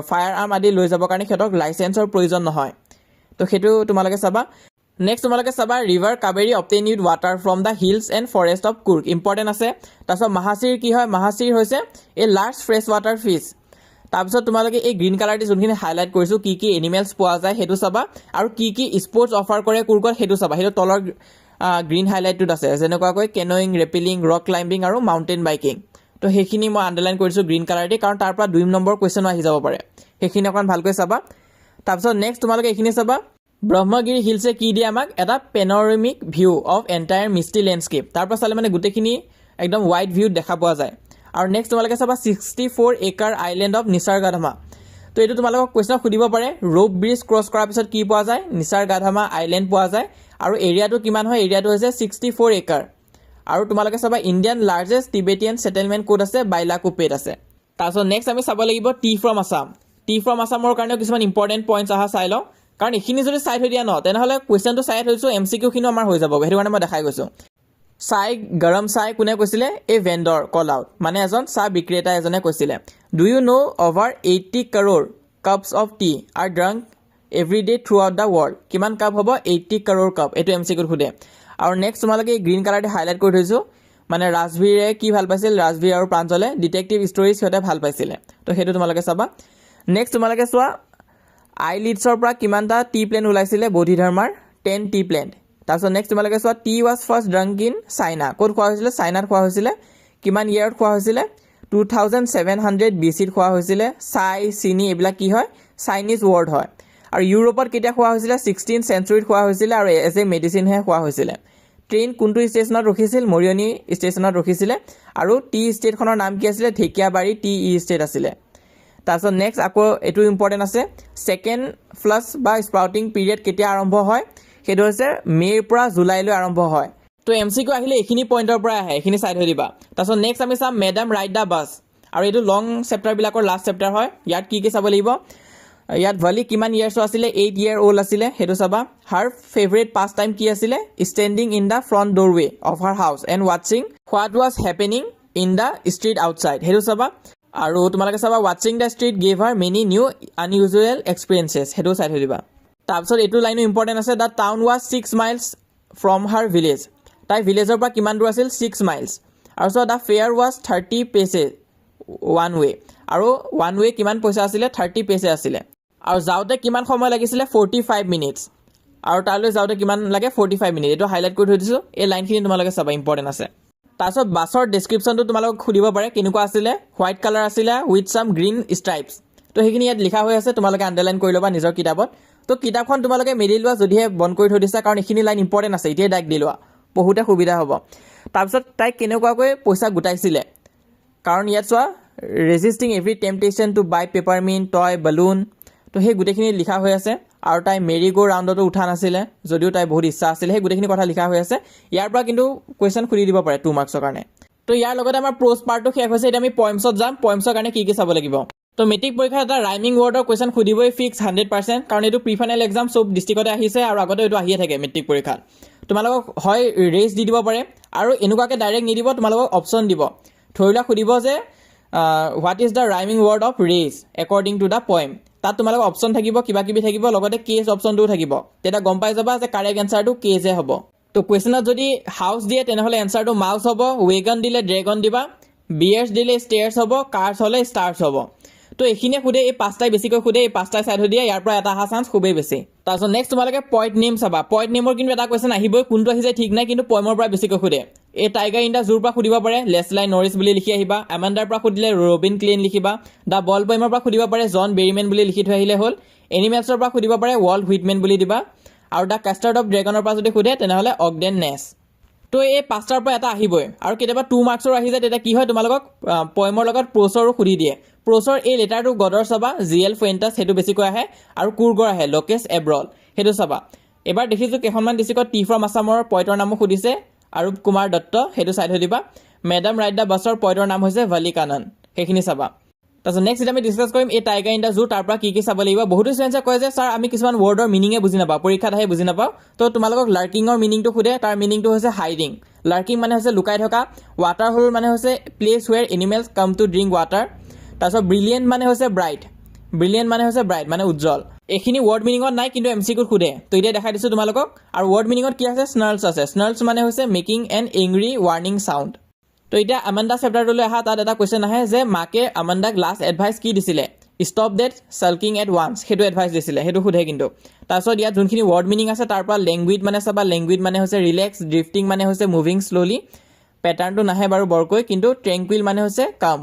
ফায়াৰ আৰ্ম আদি লৈ যাবৰ কাৰণে সিহঁতক লাইচেঞ্চৰ প্ৰয়োজন নহয় তো সেইটো তোমালোকে চাবা নেক্সট তোমালোকে চাবা river Kaveri obtain with water from the hills and forest of Coorg important আছে তাৰপিছত মাহাচিৰ কি হয় মাহাচিৰ হৈছে এই লাৰ্জ ফ্ৰেছ ৱাটাৰ ফিছ তাৰপিছত তোমালোকে এই গ্ৰীণ কালাৰ দি যোনখিনি হাইলাইট কৰিছোঁ কি এনিমেলছ পোৱা যায় সেইটো চাবা আৰু কি স্পৰ্টছ অফাৰ কৰে কুৰ্গত সেইটো চাবা সেইটো তলৰ গ্ৰীণ হাইলাইটটোত আছে যেনেকুৱাকৈ কেনয়িং ৰেপিলিং ৰক ক্লাইম্বিং আৰু মাউণ্টেইন বাইকিং তো সেইখিনি মই আণ্ডাৰলাইন কৰিছোঁ গ্ৰীণ কালাৰ দি কাৰণ তাৰ পৰা 2 নম্বৰ কুৱেশ্যনো আহি যাব পাৰে সেইখিনি অকণমান ভালকৈ চাবা তাৰপিছত নেক্সট তোমালোকে এইখিনি চাবা ব্ৰহ্মগিৰি হিলছে কি দিয়ে আমাক এটা পেনৰিমিক ভিউ অফ এণ্টায়াৰ মিষ্টি লেণ্ডস্কেপ তাৰ পৰা চালে মানে গোটেইখিনি একদম ৱাইড ভিউত দেখা পোৱা যায় আৰু নেক্সট তোমালোকে চাবা 64 একাৰ আইলেণ্ড অফ নিচাৰগাধামা তো এইটো তোমালোকক কুৱেশ্যন সুধিব পাৰে ৰোপ ব্ৰিজ ক্ৰছ কৰাৰ পিছত কি পোৱা যায় নিচাৰগাধামা আইলেণ্ড পোৱা যায় আৰু এৰিয়াটো কিমান হয় এৰিয়াটো হৈছে 64 একাৰ আৰু তোমালোকে চাবা ইণ্ডিয়ান লাৰ্জেষ্ট টিবেটিয়ান ছেটেলমেণ্ট ক'ত আছে বাইলাকুপেত আছে তাৰপিছত নেক্সট আমি চাব লাগিব টি ফ্ৰম আছামৰ কাৰণেও কিছুমান ইম্পৰ্টেণ্ট পইণ্টছ আহা চাই লওঁ কাৰণ এইখিনি যদি চাই থৈ দিয়া ন তেনেহ'লে কুৱেশ্যনটো চাই থৈছোঁ MCQখিনিও আমাৰ হৈ যাব সেইটো কাৰণে মই দেখাই গৈছোঁ চাই গৰম চাই কোনে কৈছিলে এই ভেণ্ডৰ কল আউট মানে এজন চাহ বিক্ৰেতা এজনে কৈছিলে do you know' over 80 crore cups of T R drunk every day through out the world কিমান কাপ হ'ব 80 crore কাপ এইটো MCQত সোধে আৰু নেক্সট তোমালোকে এই গ্ৰীণ কালাৰ দি হাইলাইট কৰি থৈছোঁ মানে ৰাজভীৰে কি ভাল পাইছিল ৰাজভীৰ আৰু প্ৰাঞ্জলে ডিটেক্টিভ ষ্টৰিজ সিহঁতে ভাল পাইছিলে তো সেইটো তোমালোকে চাবা নেক্সট তোমালোকে চোৱা আই লিডছৰ পৰা কিমানটা টি প্লেন ওলাইছিলে বোধিধৰ্মাৰ 10 টি প্লেন তাৰপিছত নেক্সট তোমালোকে চোৱা T was first drunk in China ক'ত খোৱা হৈছিলে চাইনাত খোৱা হৈছিলে কিমান ইয়েৰত খোৱা হৈছিলে 2700 BCত খোৱা হৈছিলে চাই চিনি এইবিলাক কি হয় চাইনিজ ৱৰ্ড হয় আৰু ইউৰোপত কেতিয়া খোৱা হৈছিলে 16th centuryত খোৱা হৈছিলে আৰু এজ এ মেডিচিনহে খোৱা হৈছিলে ট্ৰেইন কোনটো ষ্টেচনত ৰখিছিল মৰিয়নি ষ্টেচনত ৰখিছিলে আৰু টি ষ্টেটখনৰ নাম কি আছিলে ঢেকীয়াবাৰী টি ষ্টেট আছিলে তাৰপিছত নেক্সট আকৌ এইটো ইম্পৰ্টেণ্ট আছে ছেকেণ্ড ফ্লাছ বা স্প্ৰাউটিং পিৰিয়ড কেতিয়া আৰম্ভ হয় সেইটো হৈছে মে'ৰ পৰা জুলাইলৈ আৰম্ভ হয় তো MCQ আহিলে এইখিনি পইণ্টৰ পৰা আহে এইখিনি চাই থৈ দিবা তাৰপিছত নেক্সট আমি চাম মেডাম ৰাইড দ্য বাছ আৰু এইটো লং চেপ্টাৰবিলাকৰ লাষ্ট চেপ্টাৰ হয় ইয়াত কি চাব লাগিব ইয়াত ভালি কিমান ইয়াৰ্ছ আছিলে 8 year old আছিলে হেতু চাবা her favorite pastime কি আছিলে standing in the front doorway of her house and watching what was happening in the street outside হেতু চাবা আৰু তোমালোকে চাবা watching the street gave her many new unusual experiences হেতু চাই থৈ দিবা তাৰপিছত এইটো লাইনো ইম্পৰ্টেণ্ট আছে the town was 6 miles from her village তাই ভিলেজৰ পৰা কিমান দূৰ আছিল 6 miles আৰু so the fare was 30 paces one way আৰু one way কিমান পইচা আছিলে 30 paces আছিলে আৰু যাওঁতে কিমান সময় লাগিছিলে 45 minutes আৰু তালৈ যাওঁতে কিমান লাগে 45 minutes এটো হাইলাইট কৰি থৈ দিছো এই লাইনখিনি তোমালোকে চাবা ইম্পৰ্টেণ্ট আছে তাৰপিছত বাছৰ ডেসক্ৰিপচনটো তোমালোকক খুলিব পাৰে কেনেকুৱা আছিলে হোৱাইট কালাৰ আছিলে উইথ সাম গ্ৰীণ ষ্ট্ৰাইপছ তো সেইখিনি ইয়াত লিখা হৈ আছে তোমালোকে আন্ডাৰলাইন কৰি ল'বা নিজৰ কিতাপত তো কিতাপখন তোমালোকে মেলি লোৱা যদিহে বন্ধ কৰি থৈ দিছা কাৰণ এইখিনি লাইন ইম্পৰ্টেণ্ট আছে এতিয়া ডাইৰেক্ট দি লোৱা বহুতে সুবিধা হ'ব তাৰপিছত তাই কেনেকুৱাকৈ পইচা গোটাইছিলে কাৰণ ইয়াত চোৱা ৰেজিষ্টিং এভৰি টেম্পটেশ্যন টু বাই পেপাৰমিণ্ট টয় বালুন তো সেই গোটেইখিনি লিখা হৈ আছে আৰু তাই মেৰি গো ৰাউণ্ডতো উঠা নাছিলে যদিও তাই বহুত ইচ্ছা আছিল সেই গোটেইখিনি কথা লিখা হৈ আছে ইয়াৰ পৰা কিন্তু কুৱেশ্যন খুলি দিব পাৰে 2 মাৰ্কছৰ কাৰণে তো ইয়াৰ লগতে আমাৰ প্ৰ'জ পাৰ্টটো শেষ হৈছে এতিয়া আমি পয়েমছত যাম পয়েমছৰ কাৰণে কি চাব লাগিব তো মেট্ৰিক পৰীক্ষাত এটা ৰাইমিং ৱৰ্ডৰ কুৱেশ্যন সুধিবই ফিক্স 100% কাৰণ এইটো প্ৰি ফাইনেল এক্সাম চব ডিষ্ট্ৰিক্টতে আহিছে আৰু আগতে এইটো আহিয়ে থাকে মেট্ৰিক পৰীক্ষাত তোমালোকক হয় ৰেজ দি দিব পাৰে আৰু এনেকুৱাকৈ ডাইৰেক্ট নিদিব তোমালোকক অপশ্যন দিব ধৰি লোৱা সুধিব যে what is the rhyming word of raise according to the poem তাত তোমালোকৰ অপশ্যন থাকিব কিবা কিবি থাকিব লগতে কেছ অপশ্যনটোও থাকিব তেতিয়া গম পাই যাবা যে কাৰেক্ট এনচাৰটো কেজে হ'ব তো কুৱেশ্যনত যদি হাউচ দিয়ে তেনেহ'লে এনচাৰটো মাউচ হ'ব ৱেগন দিলে ড্ৰেগন দিবা বিয়াৰ্ছ দিলে ষ্টেয়াৰ্ছ হ'ব কাৰ্ছ হ'লে ষ্টাৰ্ছ হ'ব তো এইখিনিয়ে সোধে এই পাঁচটাই বেছিকৈ সোধে এই পাঁচটাই চাই থৈ দিয়ে ইয়াৰ পৰা এটা অহা চান্স খুবেই বেছি তাৰপিছত নেক্সট তোমালোকে পইণ্ট নেম চাবা পইণ্ট নেমৰ কিন্তু এটা কুৱেশ্যন আহিবই কোনটো আহি যায় ঠিক নাই কিন্তু পয়েমৰ পৰা বেছিকৈ সোধে এই টাইগাৰ ইন দ্য জুৰ পৰা সুধিব পাৰে লেছলাই নৰিছ বুলি লিখি আহিবা এমাণ্ডাৰ পৰা সুধিলে ৰবিন ক্লেইন লিখিবা দ্য বল পয়েমৰ পৰা সুধিব পাৰে জন বেৰিমেন বুলি লিখি থৈ আহিলে হ'ল এনিমেলছৰ পৰা সুধিব পাৰে ৱল্ট হুইটমেন বুলি দিবা আৰু দ্য কাষ্টাৰ্ড অফ ড্ৰেগনৰ পৰা যদি সোধে তেনেহ'লে অগডেন নেছ তো এই পাঁচটাৰ পৰা এটা আহিবই আৰু কেতিয়াবা 2 মাৰ্কছৰ আহি যায় তেতিয়া কি হয় তোমালোকক পয়েমৰ লগত প্ৰ'ছৰো সুধি দিয়ে প্ৰ'ছৰ এই লেটাৰটো গডৰ চাবা জিএল ফুৱেণ্টাছ সেইটো বেছিকৈ আহে আৰু কুৰগৰ আহে লোকেছ এব্ৰল সেইটো চাবা এবাৰ দেখিছোঁ কেইখনমান ডিষ্ট্ৰিক্টত টি ফ্ৰম আছামৰ পইণ্টৰ নামো সুধিছে আৰু কুমাৰ দত্ত সেইটো চাই থৈ দিবা মেডাম ৰাইট দ্য বাছৰ পইণ্টৰ নাম হৈছে ভালি কানন সেইখিনি চাবা তাৰপিছত নেক্সট এতিয়া আমি ডিছকাছ কৰিম এই টাইগাৰ ইন দ্য জু তাৰ পৰা কি চাব লাগিব বহুতো ষ্টুডেণ্টছে কয় যে ছাৰ আমি কিছুমান ৱৰ্ডৰ মিনিঙে বুজি নাপাওঁ পৰীক্ষাত আহে বুজি নাপাওঁ তো তোমালোকক লাৰ্কিঙৰ মিনিংটো সোধে তাৰ মিনিংটো হৈছে হাইডিং লাৰ্কিং মানে হৈছে লুকাই থকা ৱাটাৰ হোল মানে হৈছে place where animals come to drink water তাৰপিছত ব্ৰিলিয়েণ্ট মানে হৈছে ব্ৰাইট মানে উজ্জ্বল এইখিনি ৱৰ্ড মিনিঙত নাই কিন্তু এমচিকিউত সোধে তো এতিয়া দেখাই দিছোঁ তোমালোকক আৰু ৱৰ্ড মিনিঙত কি আছে স্নাৰ্লছ আছে স্নাৰ্লছ মানে হৈছে মেকিং এন এংৰি ৱাৰ্নিং চাউণ্ড তো এতিয়া আমাণ্ডা চেপ্টাৰটোলৈ অহা তাত এটা কুৱেশ্যন আহে যে মাকে আমাণ্ডাক লাষ্ট এডভাইচ কি দিছিলে ষ্টপ ডেট চাল্কিং এট ওৱান্স সেইটো এডভাইচ দিছিলে সেইটো সোধে কিন্তু তাৰপিছত ইয়াত যোনখিনি ৱৰ্ড মিনিং আছে তাৰ পৰা লেংগুৱেজ মানে চাবা লেংগুৱেজ মানে হৈছে ৰিলেক্স ড্ৰিফটিং মানে হৈছে মুভিং শ্ল'লি পেটাৰ্ণটো নাহে বাৰু বৰকৈ কিন্তু ট্ৰেংকুইল মানে হৈছে কাম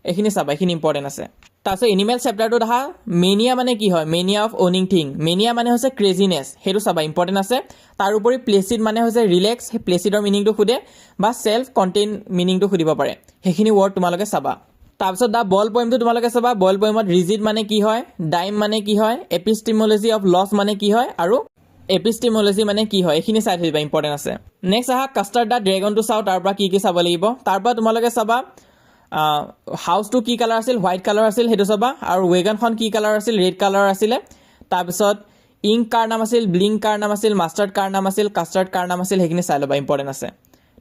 এইখিনি চাবা এইখিনি ইম্পৰ্টেণ্ট আছে তাৰপিছত এনিমেল চেপ্টাৰটোত অহা মেনিয়া মানে কি হয় মেনিয়া অফ অনিং থিং মেনিয়া মানে হৈছে ক্ৰেজিনেছ সেইটো চাবা ইম্পৰ্টেণ্ট আছে তাৰোপৰি প্লেচিড মানে হৈছে ৰিলেক্স সেই প্লেচিডৰ মিনিংটো সোধে বা চেল্ফ কণ্টেইন মিনিংটো সুধিব পাৰে সেইখিনি ৱৰ্ড তোমালোকে চাবা তাৰপিছত দা বল পয়েমটো তোমালোকে চাবা বল পয়েমত ৰিজিড মানে কি হয় ডাইম মানে কি হয় এপিষ্টিমলজি অফ লছ মানে কি হয় আৰু এপিষ্টিমলজি মানে কি হয় এইখিনি চাই থৈ দিবা ইম্পৰ্টেণ্ট আছে নেক্সট আহা কাষ্টাৰ্ড দা ড্ৰেগনটো চাওঁ তাৰ পৰা কি চাব লাগিব তাৰ পৰা তোমালোকে চাবা হাউচটো কি কালাৰ আছিল হোৱাইট কালাৰ আছিল সেইটো চাবা আৰু ৱেগনখন কি কালাৰ আছিল ৰেড কালাৰ আছিলে তাৰপিছত ইংক কাৰ নাম আছিল ব্লিংক কাৰ নাম আছিল মাষ্টাৰ্ড কাৰ নাম আছিল কাষ্টাৰ্ড কাৰ নাম আছিল সেইখিনি চাই ল'বা ইম্পৰ্টেণ্ট আছে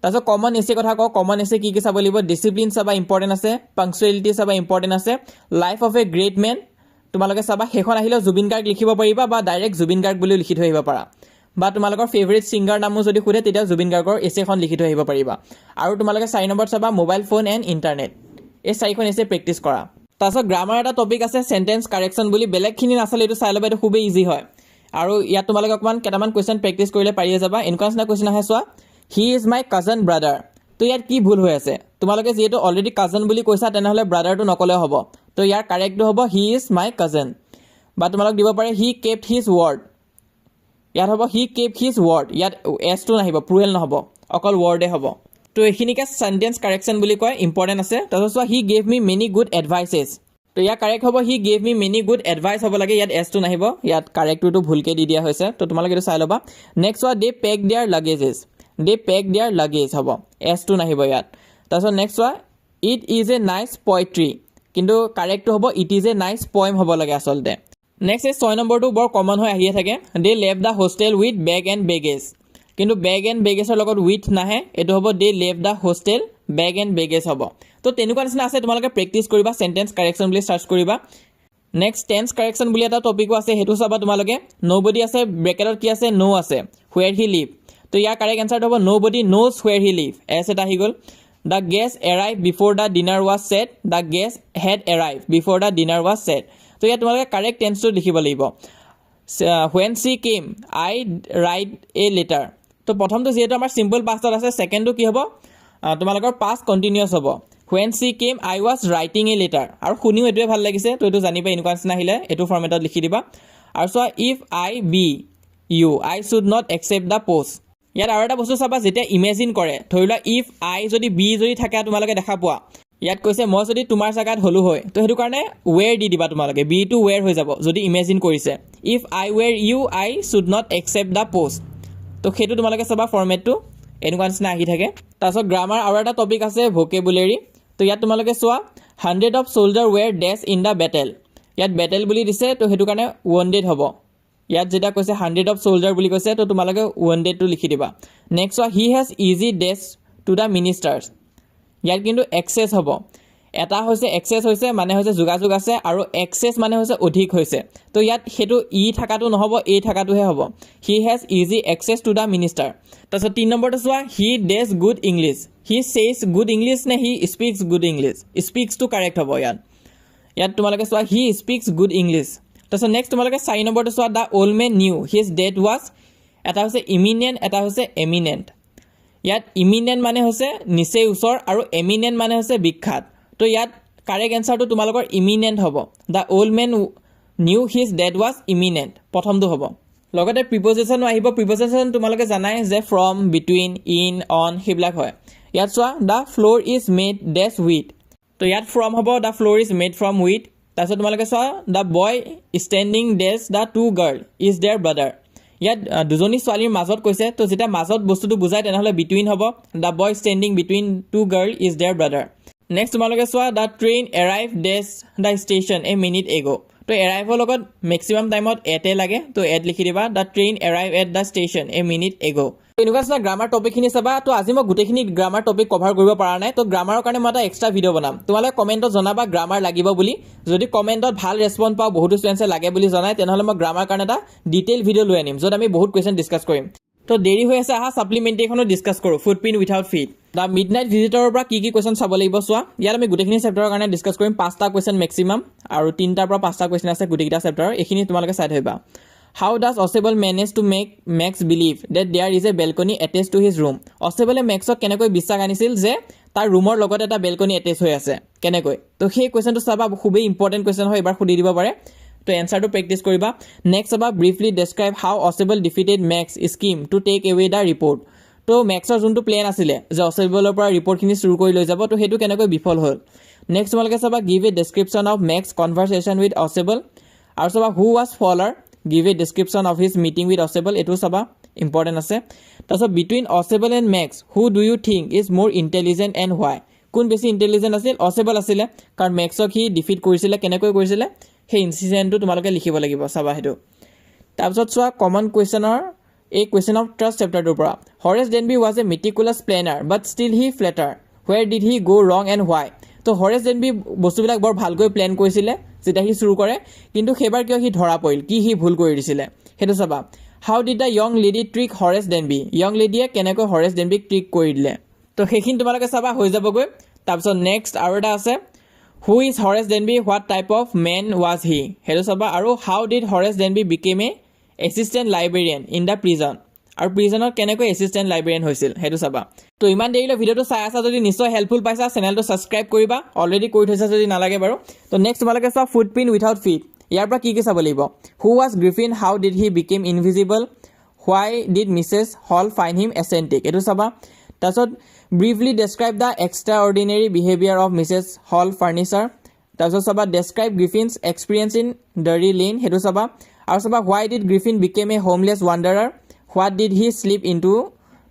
তাৰপিছত কমন এছে কথা কওঁ কমন এছে কি চাব লাগিব ডিচিপ্লিন চাবা ইম্পৰ্টেণ্ট আছে পাংচুৱেলিটি চাবা ইম্পৰ্টেণ্ট আছে life of a great men তোমালোকে চাবা সেইখন আহিলেও জুবিন গাৰ্গ লিখিব পাৰিবা বা ডাইৰেক্ট জুবিন গাৰ্গ বুলিও লিখি থৈ আহিব পাৰা বা তোমালোকৰ ফেভৰেট ছিংগাৰ নামো যদি সোধে তেতিয়া জুবিন গাৰ্গৰ এছেখন লিখি থৈ আহিব পাৰিবা আৰু তোমালোকে 4 নম্বৰ চাবা মোবাইল ফোন এণ্ড ইণ্টাৰনেট এই 4খন এছে প্ৰেক্টিছ কৰা তাৰপিছত গ্ৰামাৰ এটা টপিক আছে চেণ্টেন্স কাৰেকশ্যন বুলি বেলেগখিনি নাচালে এইটো চাই ল'বা এইটো খুবেই ইজি হয় আৰু ইয়াত তোমালোকে অকণমান কেইটামান কুৱেশ্যন প্ৰেক্টিছ কৰিলে পাৰিয়ে যাবা এনেকুৱা নিচিনা কুৱেশ্যন আহে চোৱা হি ইজ মাই কাজন ব্ৰাদাৰ তো ইয়াত কি ভুল হৈ আছে তোমালোকে যিহেতু অলৰেডি কাজন বুলি কৈছা তেনেহ'লে ব্ৰাদাৰটো নকলেও হ'ব তো ইয়াৰ কাৰেক্টটো হ'ব হি ইজ মাই কাজন বা তোমালোক দিব পাৰে হি কেপ্ট হিজ ৱৰ্ড ইয়াত হ'ব হি কেপ্ট হিজ ৱৰ্ড ইয়াত এছটো নাহিব প্ৰুৱেল নহ'ব অকল ৱৰ্ডে হ'ব তো এইখিনিকে চেণ্টেন্স কাৰেকশ্যন বুলি কয় ইম্পৰ্টেণ্ট আছে তাৰপিছত চোৱা he gave me many good advices তো ইয়াৰ কাৰেক্ট হ'ব he gave me many good advice হ'ব লাগে ইয়াত এছটো নাহিব ইয়াত কাৰেক্টটো ভুলকৈ দি দিয়া হৈছে তো তোমালোকে এইটো চাই ল'বা নেক্সট চোৱা দে পেক দেয়াৰ লাগেজ হ'ব এছটো নাহিব ইয়াত তাৰপিছত নেক্সট চোৱা it is a nice poetry কিন্তু কাৰেক্টটো হ'ব it is a nice poem হ'ব লাগে আচলতে নেক্সট এই 6 নম্বৰটো বৰ কমন হৈ আহিয়ে থাকে দে leave the hostel with bag and baggage কিন্তু বেগ এণ্ড বেগেজৰ লগত উইথ নাহে এইটো হ'ব দে leave the hostel bag and baggage হ'ব তো তেনেকুৱা নিচিনা আছে তোমালোকে প্ৰেক্টিছ কৰিবা চেণ্টেন্স কাৰেকশ্যন বুলি চাৰ্চ কৰিবা নেক্সট টেন্স কাৰেকশ্যন বুলি এটা টপিকো আছে সেইটো চাবা তোমালোকে ন'বডি আছে ব্ৰেকেটত কি আছে ন' আছে হুৱেৰ হি লিভ তো ইয়াৰ কাৰেক্ট এনচাৰটো হ'ব nobody knows where he live S এটা আহি গ'ল the guest arrive before the dinner was set the guest had arrive before the dinner was set তো ইয়াত তোমালোকে কাৰেক্ট টেন্সটো লিখিব লাগিব when she came I write a letter তো প্ৰথমটো যিহেতু আমাৰ চিম্পল পাষ্টত আছে ছেকেণ্ডটো কি হ'ব তোমালোকৰ পাষ্ট কণ্টিনিউৱাছ হ'ব when she came I was writing a letter আৰু শুনিও এইটোৱে ভাল লাগিছে তো এইটো জানিবা এনেকুৱা নিচিনা আহিলে এইটো ফৰ্মেটত লিখি দিবা আৰু চোৱা if I be you I should not accept the post ইয়াত আৰু এটা বস্তু চাবা যেতিয়া ইমেজিন কৰে ধৰি লোৱা ইফ আই যদি বি যদি থাকে তোমালোকে দেখা পোৱা ইয়াত কৈছে মই যদি তোমাৰ জাগাত হ'লো হয় তো সেইটো কাৰণে ৱেৰ দি দিবা তোমালোকে বি টু ৱেৰ হৈ যাব যদি ইমেজিন কৰিছে if I were you I should not accept the post তো সেইটো তোমালোকে চাবা ফৰ্মেটটো এনেকুৱা নিচিনা আহি থাকে তাৰপিছত গ্ৰামাৰ আৰু এটা টপিক আছে ভোকেবুলেৰী তো ইয়াত তোমালোকে চোৱা 100 of soldier were dead in the battle ইয়াত বেটেল বুলি দিছে তো সেইটো কাৰণে ৱণ্ডেড হ'ব ইয়াত যেতিয়া কৈছে 100 অফ চোল্জাৰ বুলি কৈছে তো তোমালোকে ৱণ্ডেডটো লিখি দিবা নেক্সট চোৱা he has easy dash to the ministers ইয়াত কিন্তু এক্সেছ হ'ব এটা হৈছে এক্সেছ হৈছে মানে হৈছে যোগাযোগ আছে আৰু এক্সেছ মানে হৈছে অধিক হৈছে তো ইয়াত সেইটো ই থাকাটো নহ'ব এই থাকাটোহে হ'ব he has easy access to the minister তাৰপিছত 3 নম্বৰটো চোৱা he does good English he says good English নে হি স্পিক্স গুড ইংলিছ স্পিক্সটো কাৰেক্ট হ'ব ইয়াত তোমালোকে চোৱা হি স্পিক্স গুড ইংলিছ তাৰপিছত নেক্সট তোমালোকে 4 নম্বৰটো চোৱা the old men knew his death was এটা হৈছে ইমিনেণ্ট এটা হৈছে এমিনেণ্ট ইয়াত ইমিনেণ্ট মানে হৈছে নিচেই ওচৰ আৰু এমিনেণ্ট মানে হৈছে বিখ্যাত তো ইয়াত কাৰেক্ট এনচাৰটো তোমালোকৰ ইমিনেণ্ট হ'ব the old men knew his death was imminent প্ৰথমটো হ'ব লগতে প্ৰিপজিশ্যনো আহিব প্ৰিপজিশ্যন তোমালোকে জানাই যে ফ্ৰম বিটুইন ইন অন সেইবিলাক হয় ইয়াত চোৱা the floor is made dash with তো ইয়াত ফ্ৰম হ'ব the floor is made from with তাৰপিছত তোমালোকে চোৱা the boy standing dash the two girl is their brother ইয়াত দুজনী ছোৱালীৰ মাজত কৈছে তো যেতিয়া মাজত বস্তুটো বুজায় তেনেহ'লে বিটুইন হ'ব the boy standing between two girl is their brother next তোমালোকে চোৱা the train arrive dash the station a minute ago' তো এৰাইভৰ লগত মেক্সিমাম টাইমত এটে লাগে তো এড লিখি দিবা the train arrive at the station a minute egg' এনেকুৱা নিচিনা গ্ৰামাৰ টপিকখিনি চাবা তো আজি মই গোটেইখিনি গ্ৰামাৰ টপিক কভাৰ কৰিব পৰা নাই তো গ্ৰামাৰৰ কাৰণে মই এটা এক্সট্ৰা ভিডিঅ' বনাম তোমালোকে কমেণ্টত জনাবা গ্ৰামাৰ লাগিব বুলি যদি কমেণ্টত ভাল ৰেছপন্স পাওঁ বহুতো ষ্টুডেণ্টছে লাগে বুলি জনায় তেনেহ'লে মই গ্ৰামাৰ কাৰণে এটা ডিটেইল ভিডিঅ' লৈ আনিম য'ত আমি বহুত কুৱেশ্যন ডিছকাছ কৰিম তো দেৰি হৈ আছে আহা ছাপ্লিমেণ্টেৰীখনো ডিছকাছ কৰোঁ footprint without feet the midnight ভিজিটৰৰ পৰা কি কুৱেশ্যন চাব লাগিব চোৱা ইয়াত আমি গোটেইখিনি চেপ্টাৰৰ কাৰণে ডিছকাছ কৰিম 5টা কুৱেশ্যন মেক্সিমাম আৰু 3টাৰ পৰা 5টা কুৱেশ্যন আছে গোটেইকেইটা চেপ্টাৰৰ এইখিনি তোমালোকে চাই Thoiba How does Osable manage to make Max believe that there is a balcony attached to his room? Osable Maxক কেনেকৈ বিশ্বাস আনিছিল যে তাৰ ৰুমৰ লগত এটা বেলকনি এটেচ হৈ আছে কেনেকৈ তো সেই কুৱেশ্যনটো চাবা খুবেই ইম্পৰ্টেণ্ট কুৱেশ্যন হয় এবাৰ সুধি দিব পাৰে তো এনচাৰটো প্ৰেক্টিছ কৰিবা নেক্সট চাবা briefly describe how Ausable defeated Max scheme to take away the report তো মেক্সৰ যোনটো প্লেন আছিলে যে অচেবলৰ পৰা ৰিপৰ্টখিনি চুৰ কৰি লৈ যাব তো সেইটো কেনেকৈ বিফল হ'ল নেক্সট তোমালোকে চাবা give a description of Max conversation with Ausable আৰু চাবা who was Fowler give a description of his meeting with Osable etu saba important ase taso between Osable and Max who do you think is more intelligent and why kun beshi intelligent asil Osable asile karon Max ok hi defeat korisile kenekoi korisile he incident tu tumaloke likhibo lagibo saba hetu tabsot swa common question or a question of trust chapter tu pora Horace Denby was a meticulous planner but still he flattered where did he go wrong and why তো হৰেছ ডেনবি বস্তুবিলাক বৰ ভালকৈ প্লেন কৰিছিলে যেতিয়া সি শুৰু কৰে কিন্তু সেইবাৰ কিয় সি ধৰা পৰিল কি সি ভুল কৰি দিছিলে সেইটো চাবা how did the young lady trick Horace Danby young লেডিয়ে কেনেকৈ হৰেছ ডেনবিক ট্ৰিক কৰি দিলে তো সেইখিনি তোমালোকে চাবা হৈ যাবগৈ তাৰপিছত নেক্সট আৰু এটা আছে who is Horace Danby what type of man was he সেইটো চাবা আৰু how did Horace Danby became a assistant librarian in the prison আৰু প্ৰিজনত কেনেকৈ এছিষ্টেণ্ট লাইব্ৰেৰিয়ান হৈছিল সেইটো চাবা তো ইমান দেৰিলৈ ভিডিঅ'টো চাই আছা যদি নিশ্চয় হেল্পফুল পাইছা চেনেলটো ছাবস্ক্ৰাইব কৰিবা অলৰেডি কৰি থৈছা যদি নালাগে বাৰু তো নেক্সট তোমালোকে চোৱা ফুটপ্ৰিণ্ট উইথাউট ফিট ইয়াৰ পৰা কি চাব লাগিব who was Griffin how did he became invisible why did Mrs Hall find him eccentric এইটো চাবা তাৰপিছত briefly describe the extraordinary behaviour of Mrs Hall furniture তাৰপিছত চাবা describe Griffin's experience in Drury Lane সেইটো চাবা আৰু চাবা why did Griffin became a homeless wanderer what did he slip into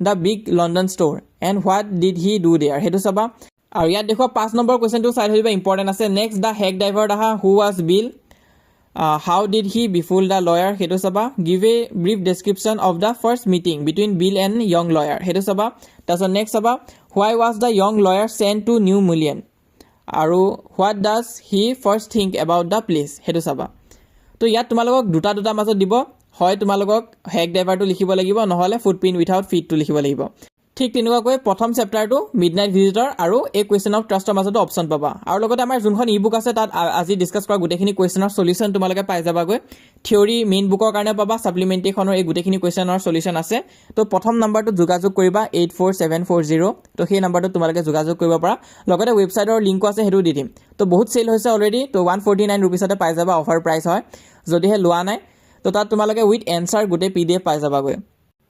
the big London store and what did he do there সেইটো চাবা আৰু ইয়াত দেখুৱা 5 নম্বৰ কুৱেশ্যনটো চাই ধৰিবা ইম্পৰ্টেণ্ট আছে নেক্সট দ্য হেক ড্ৰাইভাৰ আহা who was Bill how did he befool the lawyer সেইটো চাবা give a brief description of the first meeting between Bill and young lawyer সেইটো চাবা তাৰপিছত নেক্সট চাবা why was the young lawyer sent to New Mullion আৰু what does he first think about the place সেইটো চাবা তো ইয়াত তোমালোকক দুটা মাজত দিব হয় তোমালোকক হেক ড্ৰাইভাৰটো লিখিব লাগিব নহ'লে ফুটপ্ৰিণ্ট উইথাউট ফিটটো লিখিব লাগিব ঠিক তেনেকুৱাকৈ প্ৰথম চেপ্টাৰটো মিডনাইট ভিজিটৰ আৰু এই কুৱেশ্যন অফ ট্ৰাষ্টৰ মাজতো অপশ্যন পাবা আৰু লগতে আমাৰ যোনখন ই বুক আছে তাত আজি ডিছকাছ কৰা গোটেইখিনি কুৱেশ্যনৰ সলিউশ্যন তোমালোকে পাই যাবাগৈ থিয়ৰী মেইন বুকৰ কাৰণে পাবা ছাপ্লিমেণ্টেৰীখনৰ এই গোটেইখিনি কুৱেশ্যনৰ সলিউশ্যন আছে তো প্ৰথম নাম্বাৰটোত যোগাযোগ কৰিবা 84740 তো সেই নাম্বাৰটোত তোমালোকে যোগাযোগ কৰিব পাৰা লগতে ৱেবছাইটৰ লিংকো আছে সেইটো দি দিম তো বহুত চেল হৈছে অলৰেডি তো 149 ৰুপিছতে পাই যাবা অফাৰ প্ৰাইচ হয় যদিহে লোৱা নাই তো তাত তোমালোকে উইথ এনচাৰ গোটেই PDF পাই যাবাগৈ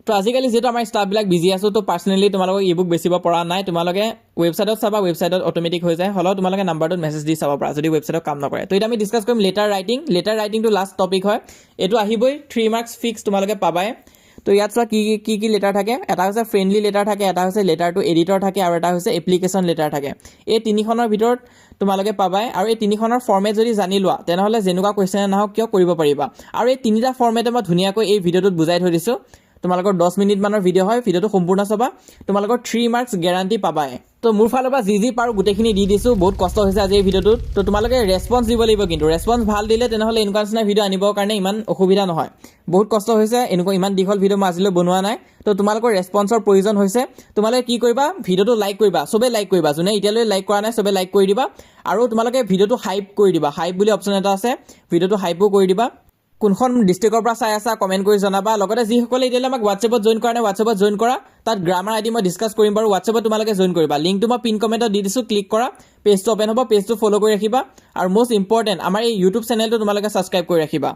তো আজিকালি যেহেতু আমাৰ ষ্টাফবিলাক বিজি আছোঁ তো পাৰ্চনেলি তোমালোকক ই বুক বেচিব পৰা নাই তোমালোকে ৱেবছাইটত চাবা ৱেবছাইটত অট'মেটিক হৈ যায় হ'লেও তোমালোকে নাম্বাৰটোত মেছেজ দি চাব পাৰা যদি ৱেবছাইটত কাম নকৰে তো এতিয়া আমি ডিছকাছ কৰিম লেটাৰ ৰাইটিংটো লাষ্ট টপিক হয় এইটো আহিবই 3 মাৰ্কছ ফিক্স তোমালোকে পাবাই তো ইয়াত চোৱা কি লেটাৰ থাকে এটা হৈছে ফ্ৰেণ্ডলি লেটাৰ থাকে এটা হৈছে লেটাৰ টু এডিটৰ থাকে আৰু এটা হৈছে এপ্লিকেশ্যন লেটাৰ থাকে এই তিনিখনৰ ভিতৰত তোমালোকে পাবাই আৰু এই তিনিখনৰ ফৰ্মেট যদি জানি লোৱা তেনেহ'লে যেনেকুৱা কুৱেশ্যন নাহক কিয় কৰিব পাৰিবা আৰু এই তিনিটা ফৰ্মেটে মই ধুনীয়াকৈ এই ভিডিঅ'টোত বুজাই থৈ দিছোঁ তোমালোকৰ 10 মিনিটমানৰ ভিডিঅ' হয় ভিডিঅ'টো সম্পূৰ্ণ চাবা তোমালোকৰ 3 মাৰ্কছ গেৰাণ্টি পাবাই তো মোৰ ফালৰ পৰা যি পাৰো গোটেইখিনি দি দিছোঁ বহুত কষ্ট হৈছে আজি এই ভিডিঅ'টোত তো তোমালোকে ৰেছপন্স দিব লাগিব কিন্তু ৰেছপন্স ভাল দিলে তেনেহ'লে এনেকুৱা নিচিনা ভিডিঅ' আনিবৰ কাৰণে ইমান অসুবিধা নহয় বহুত কষ্ট হৈছে এনেকুৱা ইমান দীঘল ভিডিঅ' মই আজিলৈ বনোৱা নাই তো তোমালোকৰ ৰেছপন্সৰ প্ৰয়োজন হৈছে তোমালোকে কি কৰিবা ভিডিঅ'টো লাইক কৰিবা চবে লাইক কৰিবা যোনে এতিয়ালৈ লাইক কৰা নাই চবে লাইক কৰি দিবা আৰু তোমালোকে ভিডিঅ'টো হাইপ কৰি দিবা হাইপ বুলি অপশ্যন এটা আছে ভিডিঅ'টো হাইপো কৰি দিবা কোনখন ডিষ্ট্ৰিক্টৰ পৰা চাই আছা কমেণ্ট কৰি জনাবা লগতে যিসকলে এতিয়ালৈ আমাক হোৱাটছএপত জইন কৰা নাই হোৱাটছএপত জইন কৰা তাত গ্ৰামাৰ আইডি মই ডিছকাছ কৰিম বাৰু হোৱাটছএপত তোমালোকে জইন কৰিবা লিংকটো মই পিন কমেণ্টত দি দিছোঁ ক্লিক কৰা পেজটো অ'পেন হ'ব পেজটো ফ'ল' কৰি ৰাখিবা আৰু মষ্ট ইম্পৰ্টেণ্ট আমাৰ এই ইউটিউব চেনেলটো তোমালোকে ছাবস্ক্ৰাইব কৰি ৰাখিবা